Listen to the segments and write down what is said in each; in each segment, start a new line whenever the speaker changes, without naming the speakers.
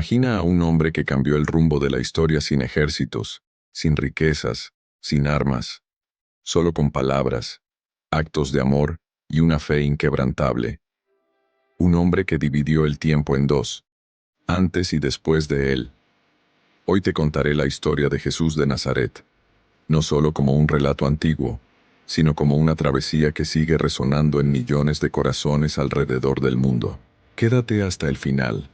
Imagina a un hombre que cambió el rumbo de la historia sin ejércitos, sin riquezas, sin armas, solo con palabras, actos de amor y una fe inquebrantable. Un hombre que dividió el tiempo en dos, antes y después de él. Hoy te contaré la historia de Jesús de Nazaret, no solo como un relato antiguo, sino como una travesía que sigue resonando en millones de corazones alrededor del mundo. Quédate hasta el final,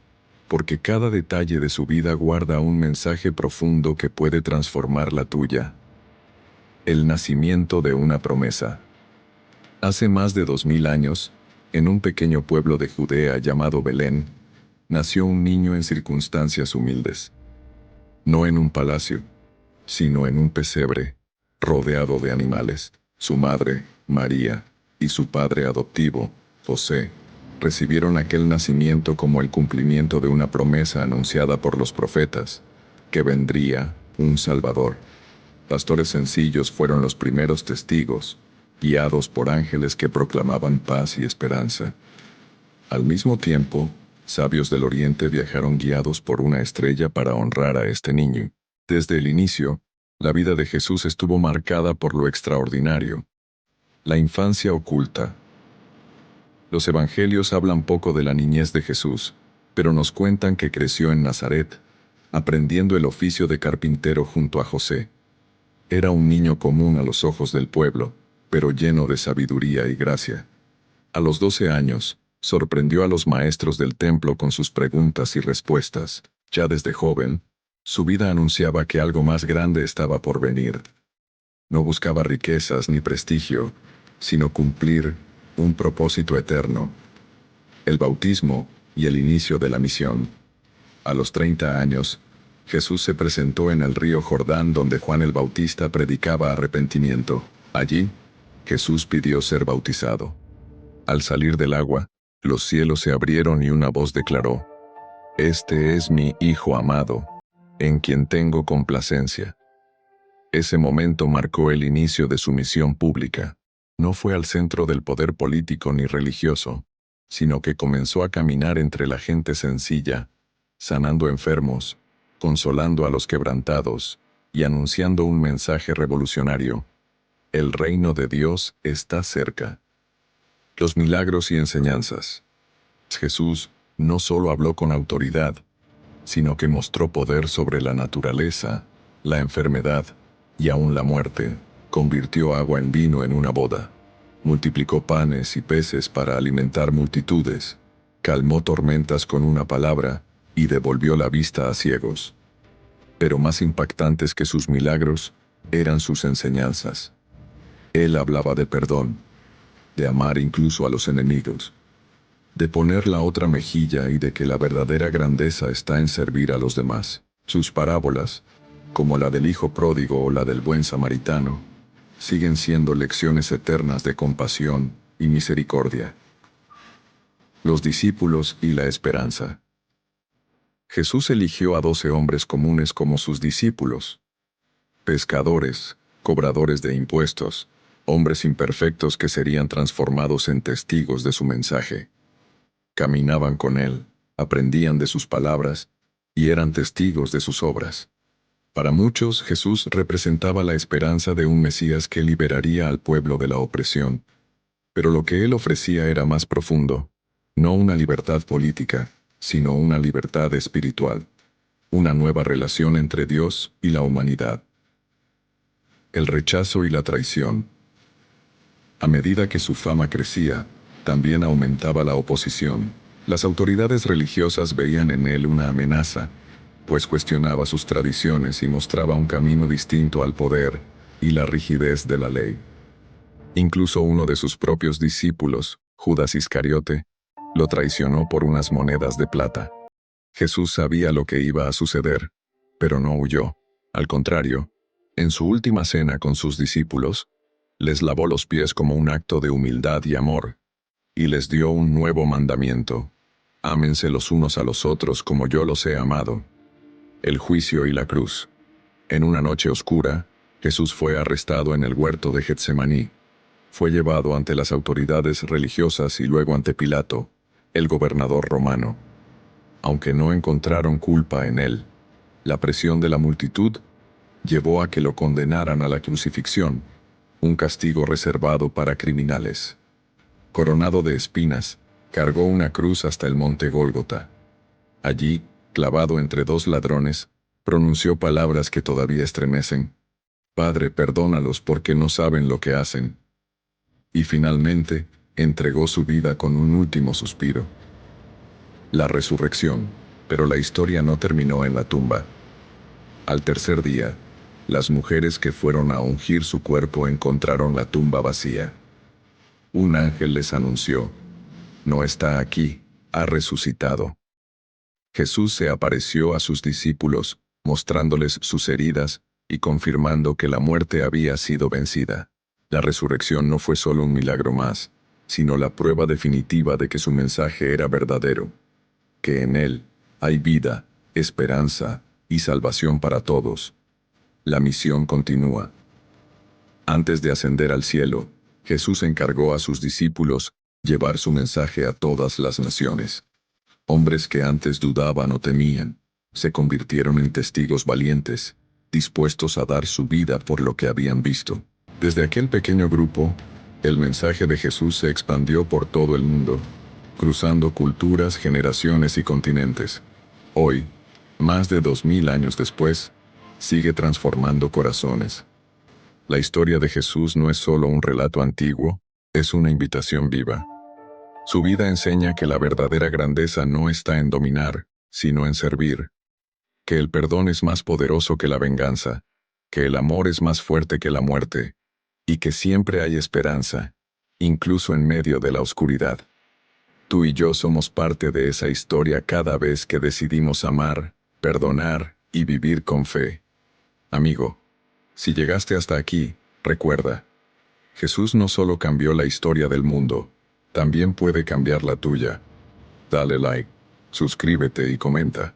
porque cada detalle de su vida guarda un mensaje profundo que puede transformar la tuya. El nacimiento de una promesa. Hace más de 2000 años, en un pequeño pueblo de Judea llamado Belén, nació un niño en circunstancias humildes. No en un palacio, sino en un pesebre, rodeado de animales. Su madre, María, y su padre adoptivo, José, recibieron aquel nacimiento como el cumplimiento de una promesa anunciada por los profetas, que vendría un Salvador. Pastores sencillos fueron los primeros testigos, guiados por ángeles que proclamaban paz y esperanza. Al mismo tiempo, sabios del Oriente viajaron guiados por una estrella para honrar a este niño. Desde el inicio, la vida de Jesús estuvo marcada por lo extraordinario. La infancia oculta. Los evangelios hablan poco de la niñez de Jesús, pero nos cuentan que creció en Nazaret, aprendiendo el oficio de carpintero junto a José. Era un niño común a los ojos del pueblo, pero lleno de sabiduría y gracia. A los 12 años, sorprendió a los maestros del templo con sus preguntas y respuestas. Ya desde joven, su vida anunciaba que algo más grande estaba por venir. No buscaba riquezas ni prestigio, sino cumplir un propósito eterno: el bautismo y el inicio de la misión. A los 30 años, Jesús se presentó en el río Jordán donde Juan el Bautista predicaba arrepentimiento. Allí, Jesús pidió ser bautizado. Al salir del agua, los cielos se abrieron y una voz declaró: «Este es mi Hijo amado, en quien tengo complacencia». Ese momento marcó el inicio de su misión pública. No fue al centro del poder político ni religioso, sino que comenzó a caminar entre la gente sencilla, sanando enfermos, consolando a los quebrantados y anunciando un mensaje revolucionario: el reino de Dios está cerca. Los milagros y enseñanzas. Jesús no solo habló con autoridad, sino que mostró poder sobre la naturaleza, la enfermedad y aún la muerte. Convirtió agua en vino en una boda. Multiplicó panes y peces para alimentar multitudes. Calmó tormentas con una palabra y devolvió la vista a ciegos. Pero más impactantes que sus milagros eran sus enseñanzas. Él hablaba de perdón, de amar incluso a los enemigos, de poner la otra mejilla y de que la verdadera grandeza está en servir a los demás. Sus parábolas, como la del hijo pródigo o la del buen samaritano, siguen siendo lecciones eternas de compasión y misericordia. Los discípulos y la esperanza. Jesús eligió a 12 hombres comunes como sus discípulos: pescadores, cobradores de impuestos, hombres imperfectos que serían transformados en testigos de su mensaje. Caminaban con él, aprendían de sus palabras y eran testigos de sus obras. Para muchos, Jesús representaba la esperanza de un Mesías que liberaría al pueblo de la opresión. Pero lo que él ofrecía era más profundo: no una libertad política, sino una libertad espiritual, una nueva relación entre Dios y la humanidad. El rechazo y la traición. A medida que su fama crecía, también aumentaba la oposición. Las autoridades religiosas veían en él una amenaza, pues cuestionaba sus tradiciones y mostraba un camino distinto al poder y la rigidez de la ley. Incluso uno de sus propios discípulos, Judas Iscariote, lo traicionó por unas monedas de plata. Jesús sabía lo que iba a suceder, pero no huyó. Al contrario, en su última cena con sus discípulos, les lavó los pies como un acto de humildad y amor, y les dio un nuevo mandamiento: ámense los unos a los otros como yo los he amado. El juicio y la cruz. En una noche oscura, Jesús fue arrestado en el huerto de Getsemaní. Fue llevado ante las autoridades religiosas y luego ante Pilato, el gobernador romano. aunque no encontraron culpa en él. La presión de la multitud llevó a que lo condenaran a la crucifixión, un castigo reservado para criminales. Coronado de espinas, cargó una cruz hasta el monte Gólgota. Allí, clavado entre dos ladrones, pronunció palabras que todavía estremecen: Padre, perdónalos porque no saben lo que hacen. Y finalmente, entregó su vida con un último suspiro. La resurrección, pero la historia no terminó en la tumba. Al tercer día, las mujeres que fueron a ungir su cuerpo encontraron la tumba vacía. Un ángel les anunció: no está aquí, ha resucitado. Jesús se apareció a sus discípulos, mostrándoles sus heridas y confirmando que la muerte había sido vencida. La resurrección no fue solo un milagro más, sino la prueba definitiva de que su mensaje era verdadero, que en él hay vida, esperanza y salvación para todos. La misión continúa. Antes de ascender al cielo, Jesús encargó a sus discípulos llevar su mensaje a todas las naciones. Hombres que antes dudaban o temían, se convirtieron en testigos valientes, dispuestos a dar su vida por lo que habían visto. Desde aquel pequeño grupo, el mensaje de Jesús se expandió por todo el mundo, cruzando culturas, generaciones y continentes. Hoy, más de 2000 años después, sigue transformando corazones. La historia de Jesús no es solo un relato antiguo, es una invitación viva. Su vida enseña que la verdadera grandeza no está en dominar, sino en servir, que el perdón es más poderoso que la venganza, que el amor es más fuerte que la muerte, y que siempre hay esperanza, incluso en medio de la oscuridad. Tú y yo somos parte de esa historia cada vez que decidimos amar, perdonar y vivir con fe. Amigo, si llegaste hasta aquí, recuerda, Jesús no solo cambió la historia del mundo, también puede cambiar la tuya. Dale like, suscríbete y comenta.